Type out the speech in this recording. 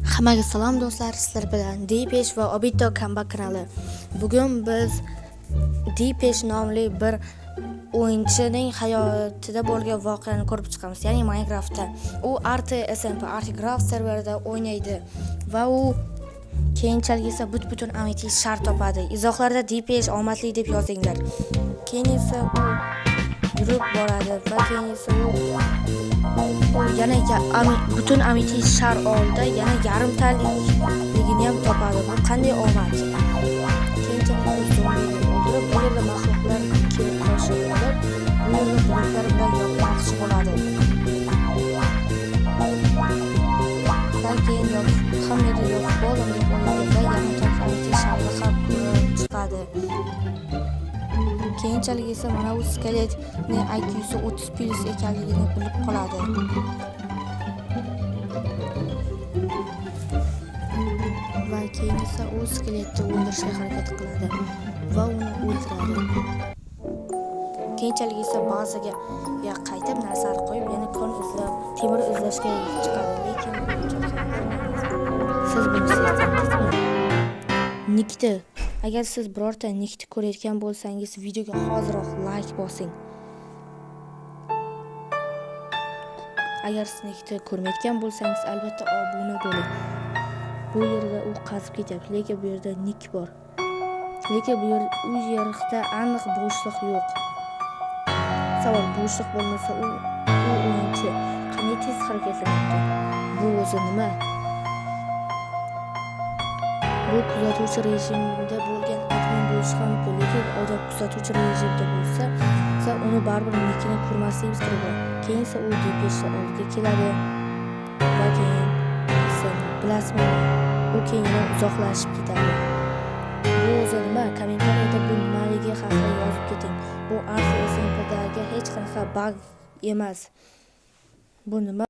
Hammaga salom do'stlar, sizlar bilan Depesh va Obito Comeback kanali. Bugun biz Depesh nomli bir o'yinchining hayotida bo'lgan voqeani ko'rib chiqamiz, ya'ni Minecraftda. U SMP Artigraph serverida o'ynaydi va u keyinchalik esa butun amitiy shart topadi. Izohlarda Depesh omadli deb yozinglar. Keyin esa u yurib boradi va keyin esa u yana butun amitiy shar oldi, yana yarimtaligini ham topadi. Bu qanday omad? Keyinchalik o'ldirib, bu yerda mahluqlar kelib qo'shib olib, bu yerda bloklar bilan yo'qmoqchi bo'ladi. Keyin hammaga yo'q bo'lim deb o'ylaganda yarimtalik amitiy sharni ham chiqadi. Keyinchalik esa mana bu skeletning IQ'si 30+ ekanligini bilib qoladi. Va keyin esa u skeletni o'ldirishga harakat qiladi va uni o'ldiradi. Keyinchalik esa bazaga qaytib narsalar qo'yib, yana kon izlab, temir izlashga chiqadi. Lekin siz buni sezasizmi? Nikni. Agar siz birorta nikni ko'rayotgan bo'lsangiz, videoga hoziroq like bosing. Agar siz nikni ko'rmayotgan bo'lsangiz, albatta obuna bo'ling. Bu yerda u qazib ketyapti, lekin bu yerda nik bor. Lekin bu yerda aniq bo'shliq yo'q. Savol, bo'shliq bo'lmasa u o'yinchi qanday tez harakatlanadi? Bu o'zi nima? Bu kuzatuvchi rejimda bo'lgan admin bo'lishi ham mumkin, lekin odam kuzatuvchi rejimda bo'lsa, uni baribir nikini ko'rmasligimiz kerak. Keyin esa u Depeshni oldiga keladi va keyin esa bilasizmi, u keyin uzoqlashib ketadi. Bu o'zi nima? Kommentariyada bu nimaligi haqida yozib keting. Bu SMPdagi hech qanaqa bug emas. Bu nima?